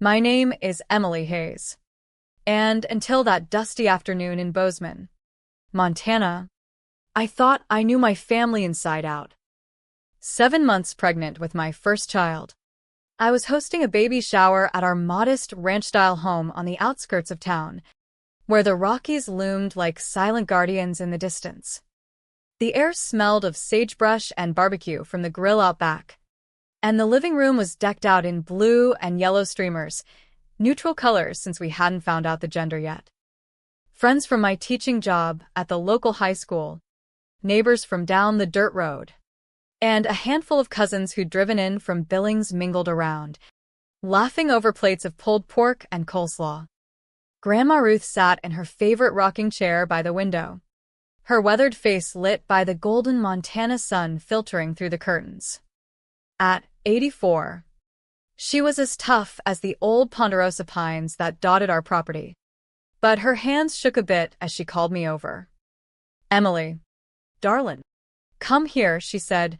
My name is Emily Hayes. And until that dusty afternoon in Bozeman, Montana, I thought I knew my family inside out. 7 months pregnant with my first child, I was hosting a baby shower at our modest ranch-style home on the outskirts of town, where the Rockies loomed like silent guardians in the distance. The air smelled of sagebrush and barbecue from the grill out back, and the living room was decked out in blue and yellow streamers, neutral colors since we hadn't found out the gender yet. Friends from my teaching job at the local high school, neighbors from down the dirt road, and a handful of cousins who'd driven in from Billings mingled around, laughing over plates of pulled pork and coleslaw. Grandma Ruth sat in her favorite rocking chair by the window, her weathered face lit by the golden Montana sun filtering through the curtains. At 84, she was as tough as the old ponderosa pines that dotted our property, but her hands shook a bit as she called me over. "Emily, darlin', come here," she said,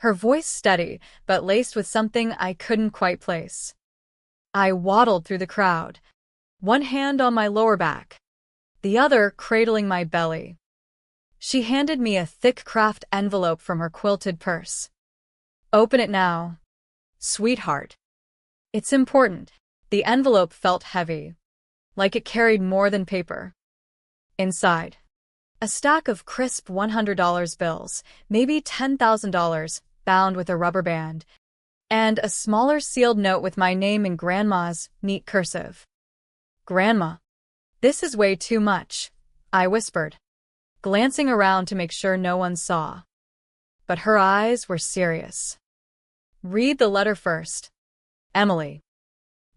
her voice steady but laced with something I couldn't quite place. I waddled through the crowd, one hand on my lower back, the other cradling my belly. She handed me a thick craft envelope from her quilted purse. "Open it now, sweetheart. It's important." The envelope felt heavy, like it carried more than paper. Inside, a stack of crisp $100 bills, maybe $10,000, bound with a rubber band, and a smaller sealed note with my name in Grandma's neat cursive. "Grandma, this is way too much," I whispered, glancing around to make sure no one saw. But her eyes were serious. "Read the letter first, Emily.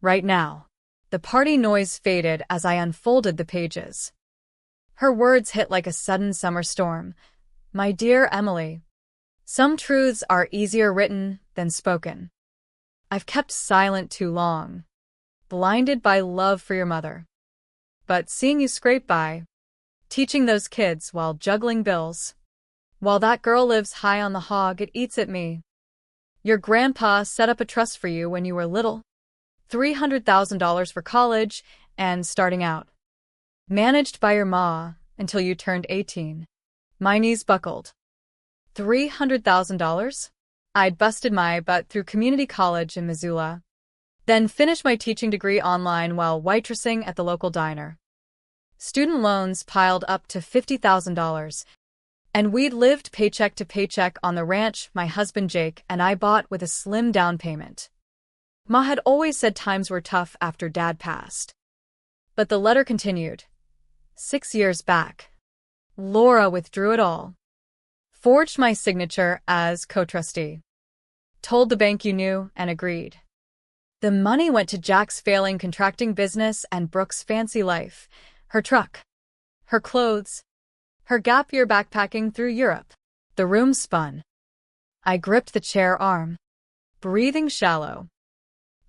Right now." The party noise faded as I unfolded the pages. Her words hit like a sudden summer storm. "My dear Emily, some truths are easier written than spoken. I've kept silent too long, blinded by love for your mother. But seeing you scrape by, teaching those kids while juggling bills, while that girl lives high on the hog, it eats at me. Your grandpa set up a trust for you when you were little, $300,000 for college and starting out, managed by your ma until you turned 18. My knees buckled. $300,000? I'd busted my butt through community college in Missoula, then finished my teaching degree online while waitressing at the local diner. Student loans piled up to $50,000, and we'd lived paycheck to paycheck on the ranch my husband Jake and I bought with a slim down payment. Ma had always said times were tough after Dad passed. But the letter continued. 6 years back, Laura withdrew it all, forged my signature as co-trustee, told the bank you knew, and agreed. The money went to Jack's failing contracting business and Brooke's fancy life, her truck, her clothes, her gap year backpacking through Europe. The room spun. I gripped the chair arm, breathing shallow.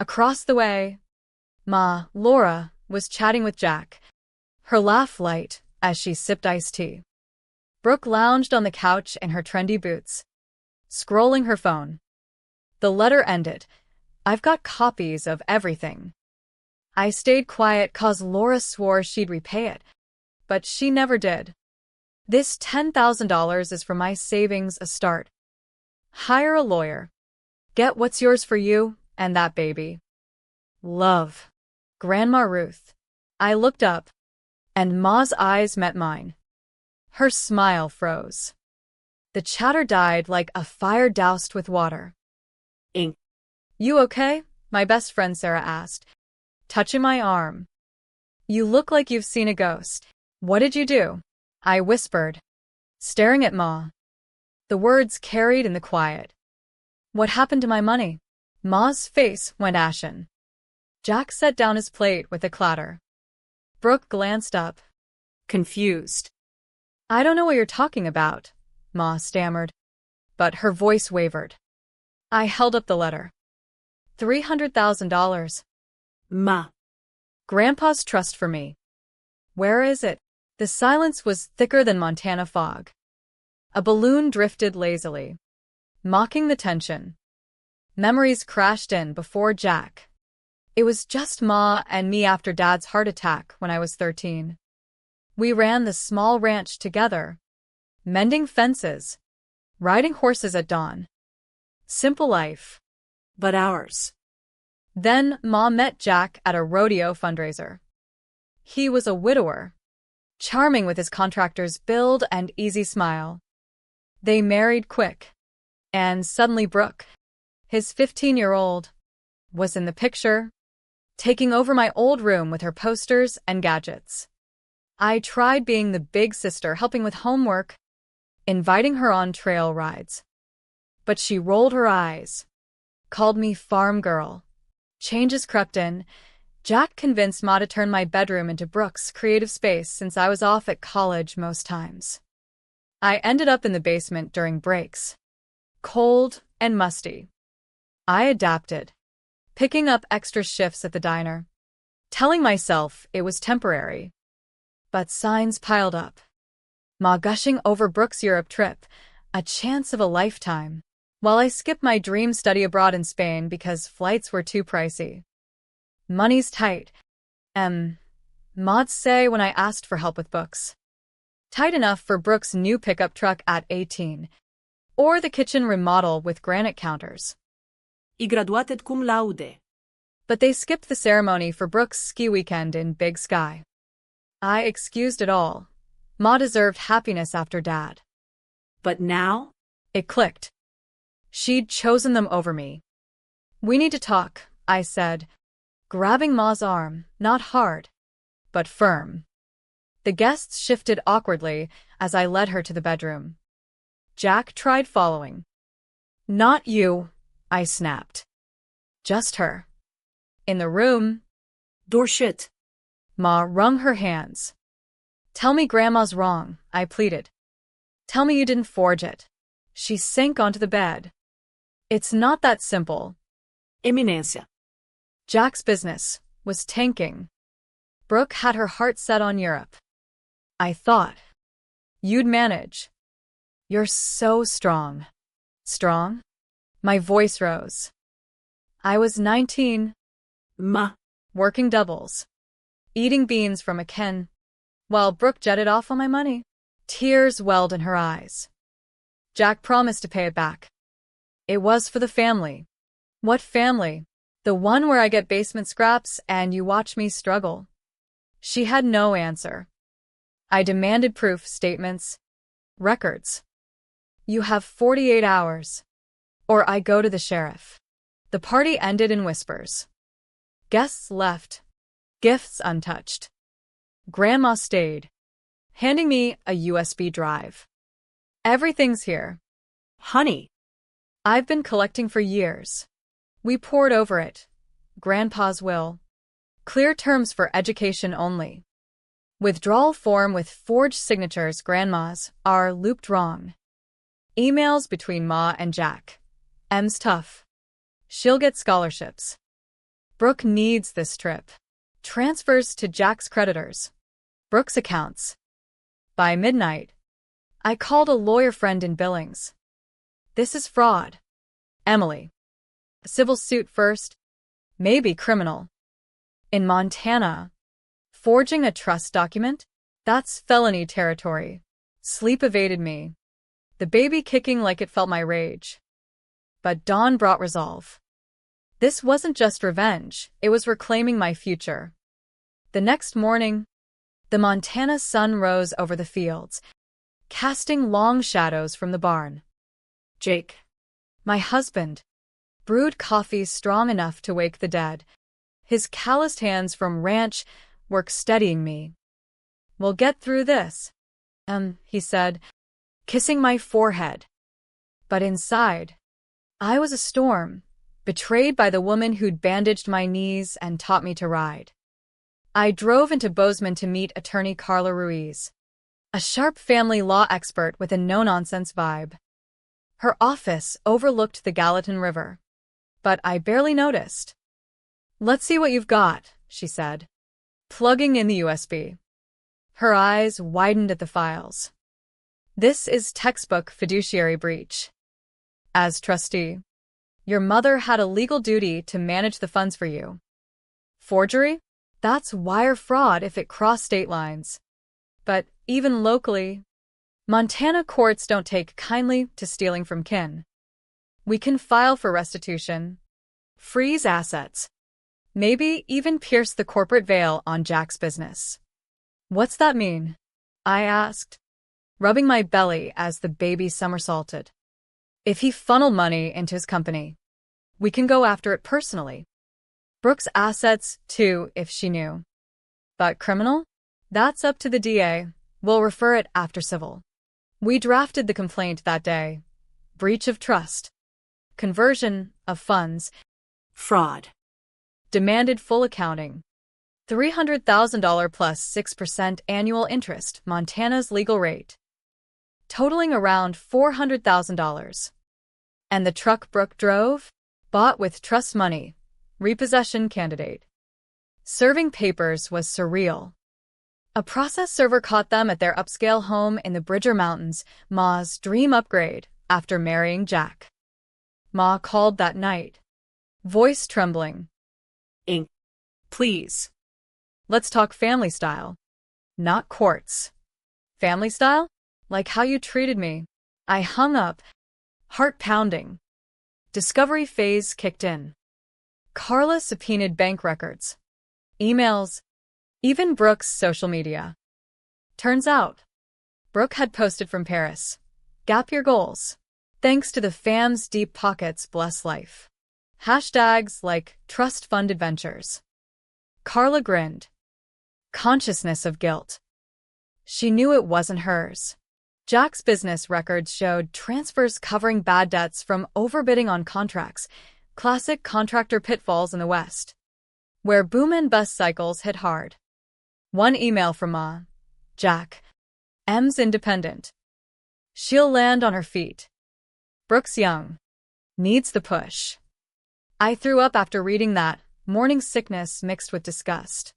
Across the way, Laura, was chatting with Jack, her laugh light as she sipped iced tea. Brooke lounged on the couch in her trendy boots, scrolling her phone. The letter ended. "I've got copies of everything." I stayed quiet 'cause Laura swore she'd repay it, but she never did. "This $10,000 is from my savings a start. Hire a lawyer. Get what's yours for you and that baby. Love, Grandma Ruth." I looked up, and Ma's eyes met mine. Her smile froze. The chatter died like a fire doused with water. "Ink. You okay?" my best friend Sarah asked, touching my arm. "You look like you've seen a ghost. What did you do?" I whispered, staring at Ma. The words carried in the quiet. "What happened to my money?" Ma's face went ashen. Jack set down his plate with a clatter. Brooke glanced up, confused. "I don't know what you're talking about," Ma stammered, but her voice wavered. I held up the letter. $300,000. Ma. Grandpa's trust for me. Where is it? The silence was thicker than Montana fog. A balloon drifted lazily, mocking the tension. Memories crashed in before Jack. It was just Ma and me after Dad's heart attack when I was 13. We ran the small ranch together, mending fences, riding horses at dawn. Simple life. But ours. Then Ma met Jack at a rodeo fundraiser. He was a widower, charming with his contractor's build and easy smile. They married quick. And suddenly Brooke, his 15-year-old, was in the picture, taking over my old room with her posters and gadgets. I tried being the big sister, helping with homework, inviting her on trail rides. But she rolled her eyes, called me farm girl. Changes crept in. Jack convinced Ma to turn my bedroom into Brooke's creative space since I was off at college most times. I ended up in the basement during breaks, cold and musty. I adapted, picking up extra shifts at the diner, telling myself it was temporary. But signs piled up. Ma gushing over Brooke's Europe trip, a chance of a lifetime, while I skipped my dream study abroad in Spain because flights were too pricey. Money's tight, Ma'd say when I asked for help with books. Tight enough for Brooke's new pickup truck at 18, or the kitchen remodel with granite counters. I graduated cum laude. But they skipped the ceremony for Brooke's ski weekend in Big Sky. I excused it all. Ma deserved happiness after Dad. But now? It clicked. She'd chosen them over me. We need to talk, I said, grabbing Ma's arm, not hard, but firm. The guests shifted awkwardly as I led her to the bedroom. Jack tried following. Not you, I snapped. Just her. In the room. Door shut. Ma wrung her hands. Tell me Grandma's wrong, I pleaded. Tell me you didn't forge it. She sank onto the bed. It's not that simple. Eminencia. Jack's business was tanking. Brooke had her heart set on Europe. I thought, you'd manage. You're so strong. Strong? My voice rose. I was 19. Ma. Working doubles. Eating beans from a can, while Brooke jetted off on my money. Tears welled in her eyes. Jack promised to pay it back. It was for the family. What family? The one where I get basement scraps and you watch me struggle. She had no answer. I demanded proof, statements, records. You have 48 hours, or I go to the sheriff. The party ended in whispers. Guests left, gifts untouched. Grandma stayed, handing me a USB drive. Everything's here. Honey. I've been collecting for years. We pored over it. Grandpa's will. Clear terms for education only. Withdrawal form with forged signatures. Grandma's are looped wrong. Emails between Ma and Jack. M's tough. She'll get scholarships. Brooke needs this trip. Transfers to Jack's creditors. Brooke's accounts. By midnight, I called a lawyer friend in Billings. This is fraud. Emily. A civil suit first, maybe criminal. In Montana, forging a trust document? That's felony territory. Sleep evaded me. The baby kicking like it felt my rage. But dawn brought resolve. This wasn't just revenge, it was reclaiming my future. The next morning, the Montana sun rose over the fields, casting long shadows from the barn. Jake, my husband, brewed coffee strong enough to wake the dead. His calloused hands from ranch work steadying me. We'll get through this, he said, kissing my forehead. But inside, I was a storm, betrayed by the woman who'd bandaged my knees and taught me to ride. I drove into Bozeman to meet attorney Carla Ruiz, a sharp family law expert with a no-nonsense vibe. Her office overlooked the Gallatin River, but I barely noticed. Let's see what you've got, she said, plugging in the USB. Her eyes widened at the files. This is textbook fiduciary breach. As trustee, your mother had a legal duty to manage the funds for you. Forgery? That's wire fraud if it crossed state lines. But even locally, Montana courts don't take kindly to stealing from kin. We can file for restitution, freeze assets, maybe even pierce the corporate veil on Jack's business. What's that mean? I asked, rubbing my belly as the baby somersaulted. If he funneled money into his company, we can go after it personally. Brooke's assets, too, if she knew. But criminal? That's up to the DA. We'll refer it after civil. We drafted the complaint that day. Breach of trust. Conversion of funds. Fraud. Demanded full accounting. $300,000 plus 6% annual interest, Montana's legal rate. Totaling around $400,000. And the truck Brooke drove? Bought with trust money. Repossession candidate. Serving papers was surreal. A process server caught them at their upscale home in the Bridger Mountains, Ma's dream upgrade after marrying Jack. Ma called that night, voice trembling. Ink. Please. Let's talk family style. Not courts. Family style? Like how you treated me. I hung up, heart pounding. Discovery phase kicked in. Carla subpoenaed bank records, emails, even Brooke's social media. Turns out, Brooke had posted from Paris. Gap year goals. Thanks to the fam's deep pockets bless life. Hashtags like trust fund adventures. Carla grinned. Consciousness of guilt. She knew it wasn't hers. Jack's business records showed transfers covering bad debts from overbidding on contracts, classic contractor pitfalls in the West, where boom and bust cycles hit hard. One email from Ma. Jack. M's independent. She'll land on her feet. Brooke's young. Needs the push. I threw up after reading that, morning sickness mixed with disgust.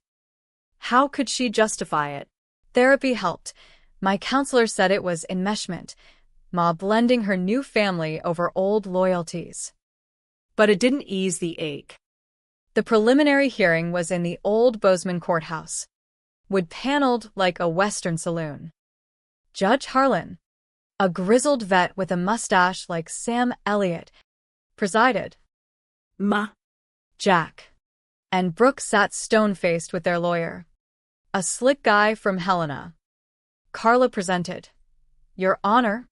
How could she justify it? Therapy helped. My counselor said it was enmeshment, Ma blending her new family over old loyalties. But it didn't ease the ache. The preliminary hearing was in the old Bozeman courthouse, wood-paneled like a Western saloon. Judge Harlan, a grizzled vet with a mustache like Sam Elliott, presided. Ma. Jack and Brooke sat stone-faced with their lawyer, a slick guy from Helena. Carla presented. Your Honor,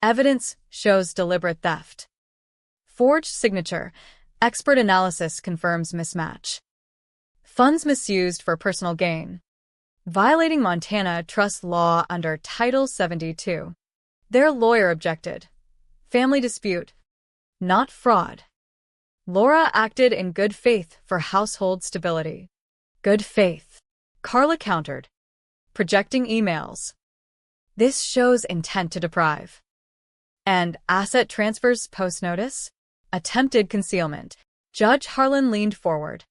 evidence shows deliberate theft. Forged signature. Expert analysis confirms mismatch. Funds misused for personal gain. Violating Montana trust law under Title 72. Their lawyer objected. Family dispute. Not fraud. Laura acted in good faith for household stability. Good faith. Carla countered. Projecting emails. This shows intent to deprive. And asset transfers post-notice? Attempted concealment. Judge Harlan leaned forward.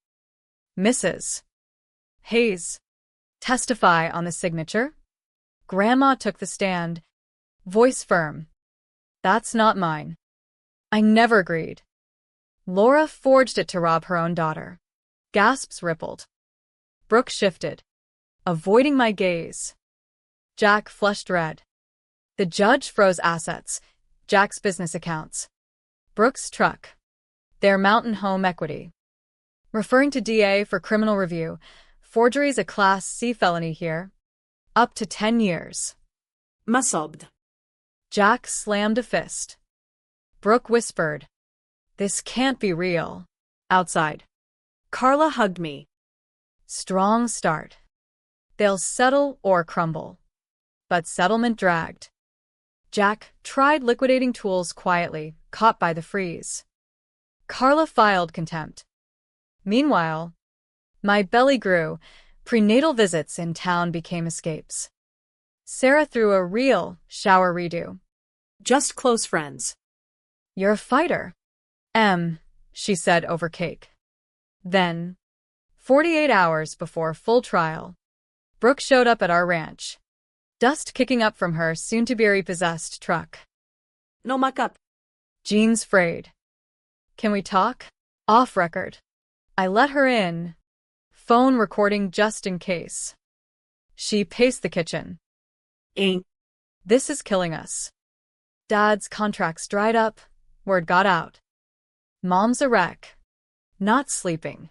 Mrs. Hayes, testify on the signature? Grandma took the stand, voice firm. That's not mine. I never agreed. Laura forged it to rob her own daughter. Gasps rippled. Brooke shifted, avoiding my gaze. Jack flushed red. The judge froze assets, Jack's business accounts. Brooke's truck. Their mountain home equity. Referring to DA for criminal review, forgery's a Class C felony here. Up to 10 years. Masobd. Jack slammed a fist. Brooke whispered. This can't be real. Outside. Carla hugged me. Strong start. They'll settle or crumble. But settlement dragged. Jack tried liquidating tools quietly, caught by the freeze. Carla filed contempt. Meanwhile, my belly grew. Prenatal visits in town became escapes. Sarah threw a real shower redo. Just close friends. You're a fighter. She said over cake. Then, 48 hours before full trial, Brooke showed up at our ranch. Dust kicking up from her soon-to-be repossessed truck. No makeup. Jeans frayed. Can we talk? Off record. I let her in. phone recording just in case. She paced the kitchen. Ain't. This is killing us. Dad's contracts dried up, word got out. Mom's a wreck. Not sleeping.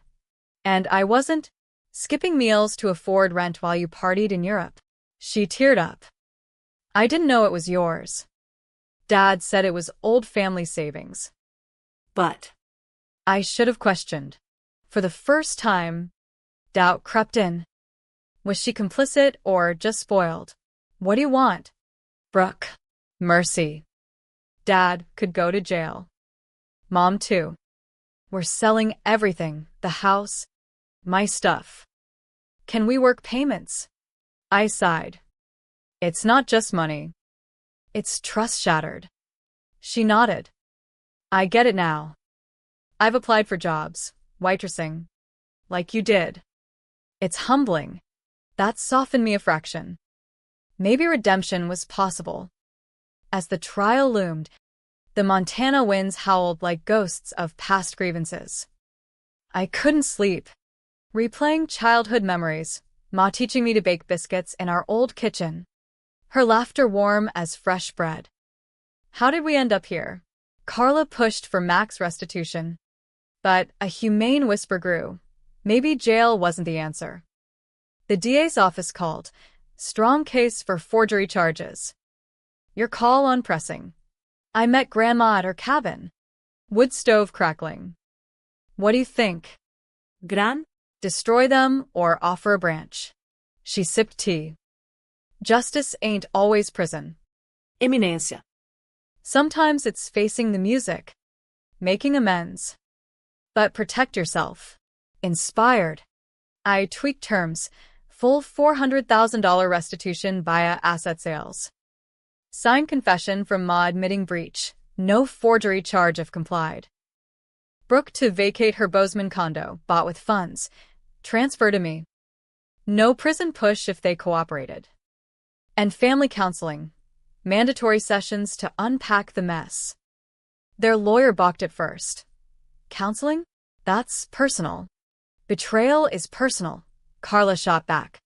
And I wasn't skipping meals to afford rent while you partied in Europe. She teared up. I didn't know it was yours. Dad said it was old family savings. But. I should have questioned. For the first time, doubt crept in. Was she complicit or just spoiled? What do you want? Brooke. Mercy. Dad could go to jail. Mom too. We're selling everything, the house, my stuff. Can we work payments? I sighed. It's not just money. It's trust shattered. She nodded. I get it now. I've applied for jobs, waitressing. Like you did. It's humbling. That softened me a fraction. Maybe redemption was possible. As the trial loomed, the Montana winds howled like ghosts of past grievances. I couldn't sleep. Replaying childhood memories, Ma teaching me to bake biscuits in our old kitchen. Her laughter warm as fresh bread. How did we end up here? Carla pushed for max restitution. But a humane whisper grew. Maybe jail wasn't the answer. The DA's office called. Strong case for forgery charges. Your call on pressing. I met Grandma at her cabin. Wood stove crackling. What do you think? Gran? Destroy them or offer a branch. She sipped tea. Justice ain't always prison. Eminencia. Sometimes it's facing the music. Making amends. But protect yourself. Inspired. I tweaked terms. Full $400,000 restitution via asset sales. Signed confession from Ma admitting breach. No forgery charge if complied. Brooke to vacate her Bozeman condo, bought with funds. Transfer to me. No prison push if they cooperated. And family counseling. Mandatory sessions to unpack the mess. Their lawyer balked at first. Counseling? That's personal. Betrayal is personal, Carla shot back.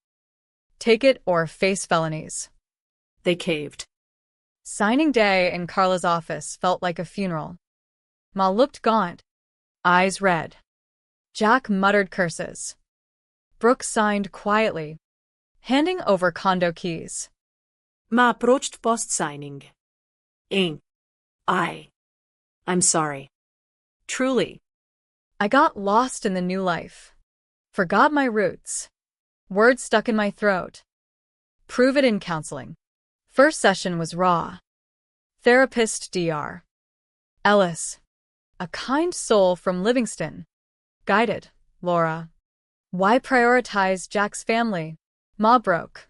Take it or face felonies. They caved. Signing day in Carla's office felt like a funeral. Ma looked gaunt, eyes red. Jack muttered curses. Brooke signed quietly, handing over condo keys. Ma approached post-signing. Ain't. I'm sorry. Truly. I got lost in the new life. Forgot my roots. Words stuck in my throat. Prove it in counseling. First session was raw. Therapist Dr. Ellis. A kind soul from Livingston. Guided, Laura. Why prioritize Jack's family? Ma broke.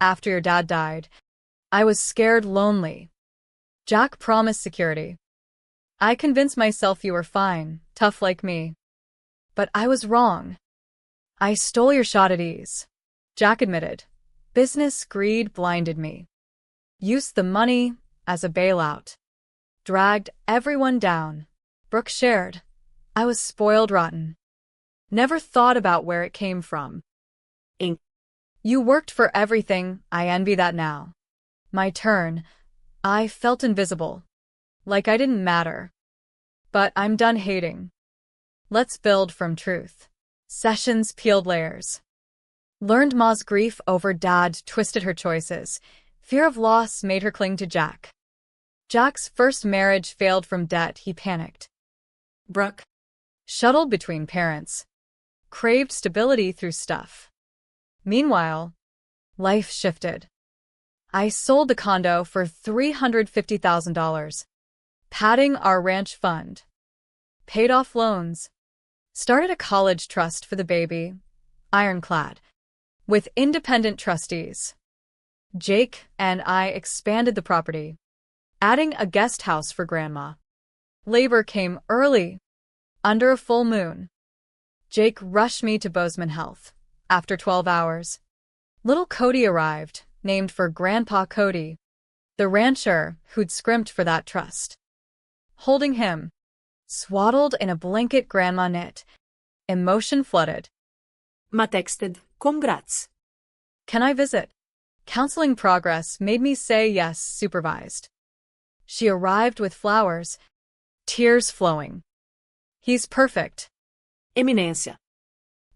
After your dad died. I was scared lonely. Jack promised security. I convinced myself you were fine, tough like me. But I was wrong. I stole your shot at ease. Jack admitted. Business greed blinded me. Used the money as a bailout. Dragged everyone down. Brooke shared. I was spoiled rotten. Never thought about where it came from. Ain't. You worked for everything, I envy that now. My turn. I felt invisible. Like I didn't matter. But I'm done hating. Let's build from truth. Sessions peeled layers. Learned Ma's grief over Dad twisted her choices. Fear of loss made her cling to Jack. Jack's first marriage failed from debt, he panicked. Brooke. Shuttled between parents. Craved stability through stuff. Meanwhile, life shifted. I sold the condo for $350,000, padding our ranch fund. Paid off loans. Started a college trust for the baby, ironclad, with independent trustees. Jake and I expanded the property, adding a guest house for Grandma. Labor came early, under a full moon. Jake rushed me to Bozeman Health. After 12 hours, little Cody arrived, named for Grandpa Cody, the rancher who'd scrimped for that trust. Holding him, swaddled in a blanket Grandma knit, emotion flooded. Ma texted, congrats. Can I visit? Counseling progress made me say yes, supervised. She arrived with flowers, tears flowing. He's perfect. Eminência.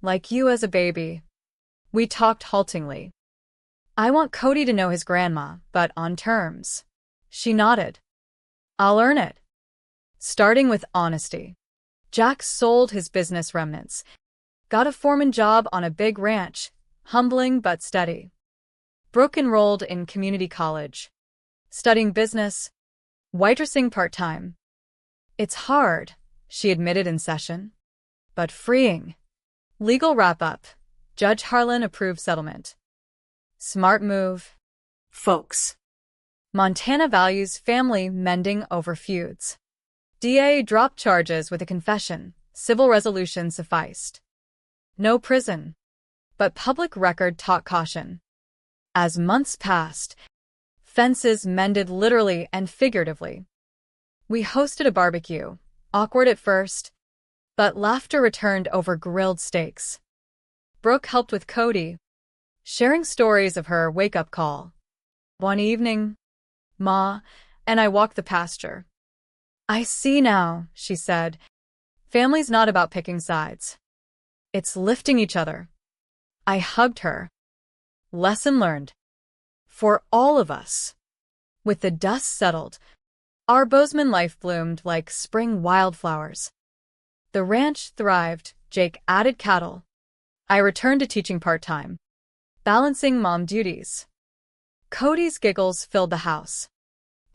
Like you as a baby. We talked haltingly. I want Cody to know his grandma, but on terms. She nodded. I'll earn it. Starting with honesty. Jack sold his business remnants. Got a foreman job on a big ranch, humbling but steady. Brooke enrolled in community college, studying business, waitressing part-time. It's hard, she admitted in session, but freeing. Legal wrap-up. Judge Harlan approved settlement. Smart move. Folks. Montana values family mending over feuds. DA dropped charges with a confession. Civil resolution sufficed. No prison. But public record taught caution. As months passed, fences mended literally and figuratively. We hosted a barbecue, awkward at first, but laughter returned over grilled steaks. Brooke helped with Cody, sharing stories of her wake-up call. One evening, Ma and I walked the pasture. I see now, she said. Family's not about picking sides. It's lifting each other. I hugged her. Lesson learned. For all of us. With the dust settled, our Bozeman life bloomed like spring wildflowers. The ranch thrived, Jake added cattle. I returned to teaching part-time, balancing mom duties. Cody's giggles filled the house.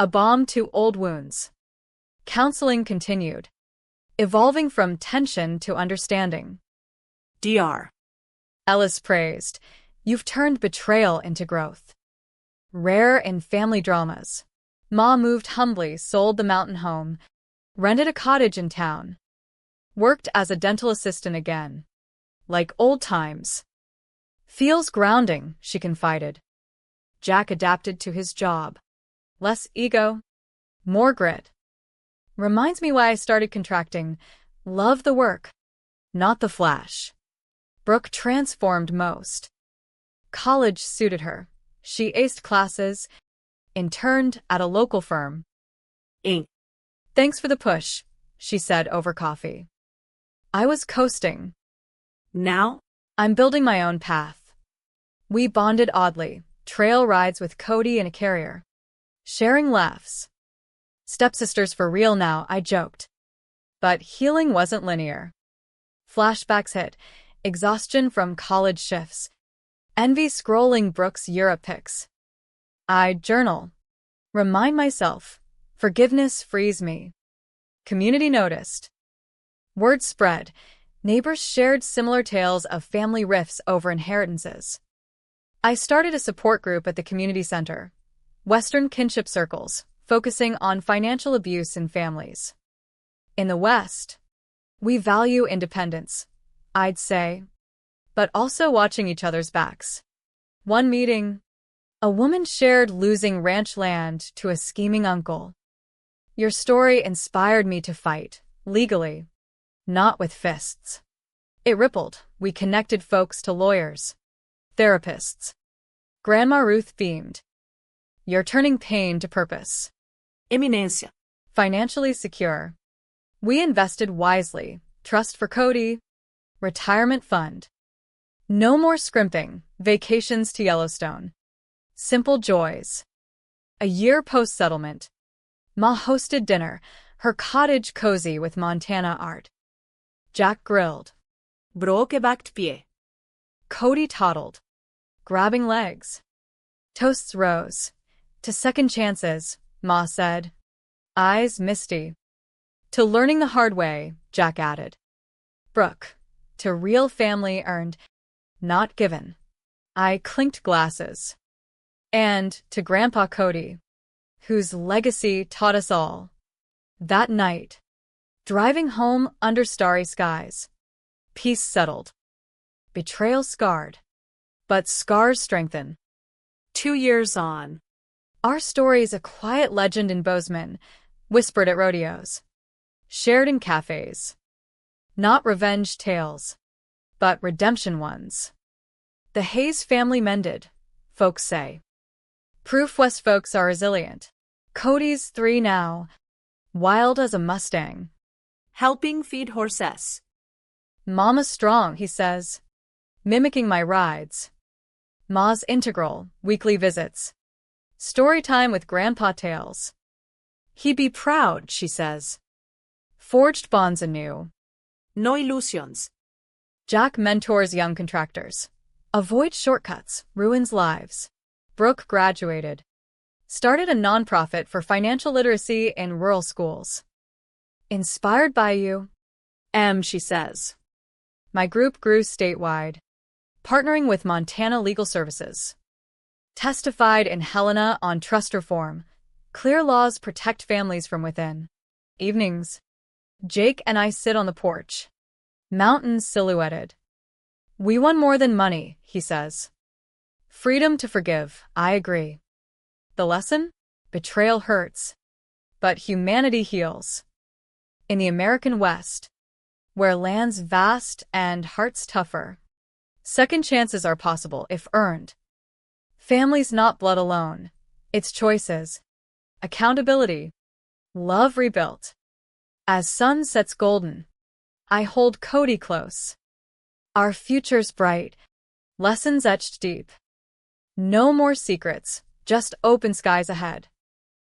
A balm to old wounds. Counseling continued, evolving from tension to understanding. Dr. Ellis praised, you've turned betrayal into growth. Rare in family dramas. Ma moved humbly, sold the mountain home, rented a cottage in town. Worked as a dental assistant again. Like old times. Feels grounding, she confided. Jack adapted to his job. Less ego, more grit. Reminds me why I started contracting. Love the work, not the flash. Brooke transformed most. College suited her. She aced classes, interned at a local firm. Inc. Thanks for the push, she said over coffee. I was coasting. Now? I'm building my own path. We bonded oddly, trail rides with Cody in a carrier. Sharing laughs. Stepsisters for real now, I joked. But healing wasn't linear. Flashbacks hit, exhaustion from college shifts. Envy scrolling Brooke's Europe pics. I journal. Remind myself. Forgiveness frees me. Community noticed. Word spread. Neighbors shared similar tales of family rifts over inheritances. I started a support group at the community center. Western kinship circles, focusing on financial abuse in families. In the West, we value independence, I'd say, but also watching each other's backs. One meeting, a woman shared losing ranch land to a scheming uncle. Your story inspired me to fight, legally, not with fists. It rippled. We connected folks to lawyers, therapists. Grandma Ruth beamed. You're turning pain to purpose. Eminência. Financially secure. We invested wisely. Trust for Cody. Retirement fund. No more scrimping. Vacations to Yellowstone. Simple joys. A year post-settlement. Ma hosted dinner, her cottage cozy with Montana art. Jack grilled. Brooke backed pie. Cody toddled, grabbing legs. Toasts rose. To second chances, Ma said. Eyes misty. To learning the hard way, Jack added. Brooke. To real family earned, not given. I clinked glasses. And to Grandpa Cody, whose legacy taught us all. That night, driving home under starry skies, peace settled. Betrayal scarred. But scars strengthen. 2 years on. Our story's a quiet legend in Bozeman, whispered at rodeos. Shared in cafes. Not revenge tales, but redemption ones. The Hayes family mended, folks say. Proof West folks are resilient. Cody's 3 now, wild as a Mustang. Helping feed horses. Mama's strong, he says, mimicking my rides. Ma's integral, weekly visits. Storytime with Grandpa tales. He be proud, she says. Forged bonds anew. No illusions. Jack mentors young contractors. Avoid shortcuts, ruins lives. Brooke graduated. Started a nonprofit for financial literacy in rural schools. Inspired by you, she says. My group grew statewide, partnering with Montana Legal Services. Testified in Helena on trust reform. Clear laws protect families from within. Evenings. Jake and I sit on the porch. Mountains silhouetted. We won more than money, he says. Freedom to forgive, I agree. The lesson? Betrayal hurts. But humanity heals. In the American West, where land's vast and heart's tougher, second chances are possible if earned. Family's not blood alone. It's choices. Accountability. Love rebuilt. As sun sets golden, I hold Cody close. Our future's bright. Lessons etched deep. No more secrets, just open skies ahead.